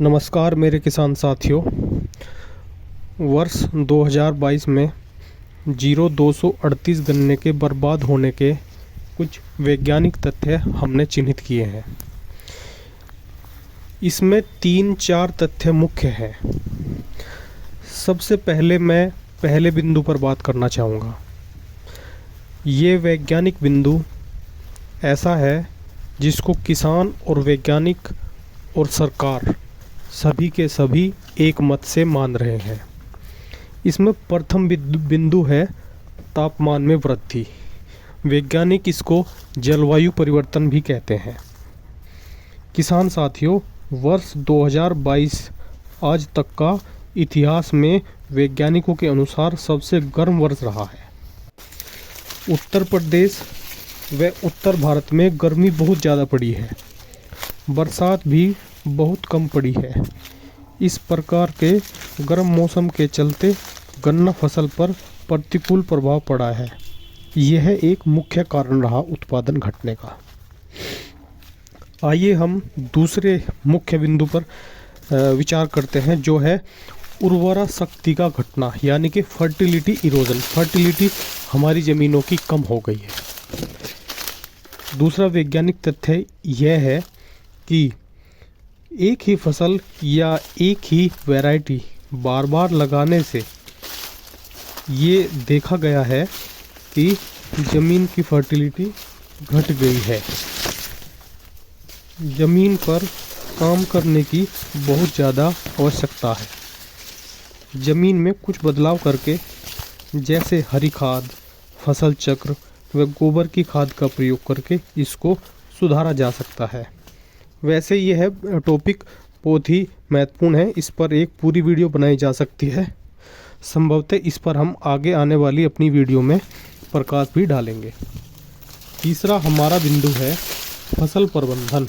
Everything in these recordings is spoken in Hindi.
नमस्कार मेरे किसान साथियों। वर्ष 2022 में 0238 गन्ने के बर्बाद होने के कुछ वैज्ञानिक तथ्य हमने चिन्हित किए हैं। इसमें 3-4 तथ्य मुख्य हैं। सबसे पहले मैं पहले बिंदु पर बात करना चाहूँगा। ये वैज्ञानिक बिंदु ऐसा है जिसको किसान और वैज्ञानिक और सरकार सभी के सभी एक मत से मान रहे हैं। इसमें प्रथम बिंदु है तापमान में वृद्धि। वैज्ञानिक इसको जलवायु परिवर्तन भी कहते हैं। किसान साथियों, वर्ष 2022 आज तक का इतिहास में वैज्ञानिकों के अनुसार सबसे गर्म वर्ष रहा है। उत्तर प्रदेश व उत्तर भारत में गर्मी बहुत ज़्यादा पड़ी है। बरसात भी बहुत कम पड़ी है। इस प्रकार के गर्म मौसम के चलते गन्ना फसल पर प्रतिकूल प्रभाव पड़ा है। यह एक मुख्य कारण रहा उत्पादन घटने का। आइए हम दूसरे मुख्य बिंदु पर विचार करते हैं, जो है उर्वरा शक्ति का घटना, यानी कि फर्टिलिटी इरोजन। फर्टिलिटी हमारी ज़मीनों की कम हो गई है। दूसरा वैज्ञानिक तथ्य यह है कि एक ही फसल या एक ही वैरायटी बार बार लगाने से ये देखा गया है कि ज़मीन की फर्टिलिटी घट गई है। ज़मीन पर काम करने की बहुत ज़्यादा आवश्यकता है। ज़मीन में कुछ बदलाव करके, जैसे हरी खाद, फसल चक्र व गोबर की खाद का प्रयोग करके इसको सुधारा जा सकता है। वैसे यह टॉपिक बहुत ही महत्वपूर्ण है। इस पर एक पूरी वीडियो बनाई जा सकती है। संभवतः इस पर हम आगे आने वाली अपनी वीडियो में प्रकाश भी डालेंगे। तीसरा हमारा बिंदु है फसल प्रबंधन,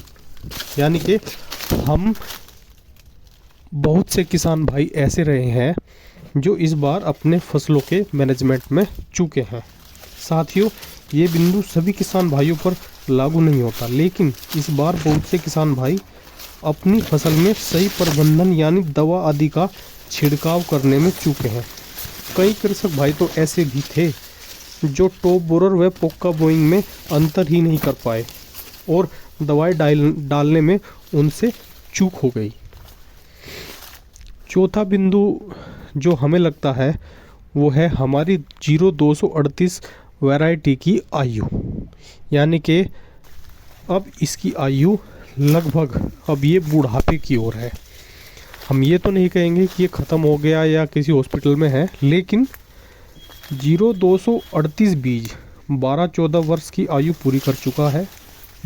यानी कि हम बहुत से किसान भाई ऐसे रहे हैं जो इस बार अपने फसलों के मैनेजमेंट में चूके हैं। साथियों, ये बिंदु सभी किसान भाइयों पर लागू नहीं होता, लेकिन इस बार बहुत से किसान भाई अपनी फसल में सही प्रबंधन यानी दवा आदि का छिड़काव करने में चूके हैं। कई कृषक भाई तो ऐसे भी थे जो टॉप बोरर व पोक्का बोइंग में अंतर ही नहीं कर पाए और दवाई डालने में उनसे चूक हो गई। चौथा बिंदु जो हमें लगता है वो है हमारी 0238 वैरायटी की आयु, यानी कि अब इसकी आयु लगभग अब ये बुढ़ापे की ओर है। हम ये तो नहीं कहेंगे कि ये ख़त्म हो गया या किसी हॉस्पिटल में है, लेकिन 0238 बीज 12-14 वर्ष की आयु पूरी कर चुका है।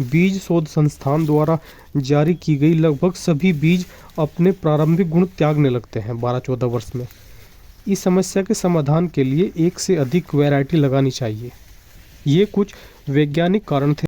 बीज शोध संस्थान द्वारा जारी की गई लगभग सभी बीज अपने प्रारंभिक गुण त्यागने लगते हैं 12-14 वर्ष में। इस समस्या के समाधान के लिए एक से अधिक वैरायटी लगानी चाहिए। ये कुछ वैज्ञानिक कारण थे।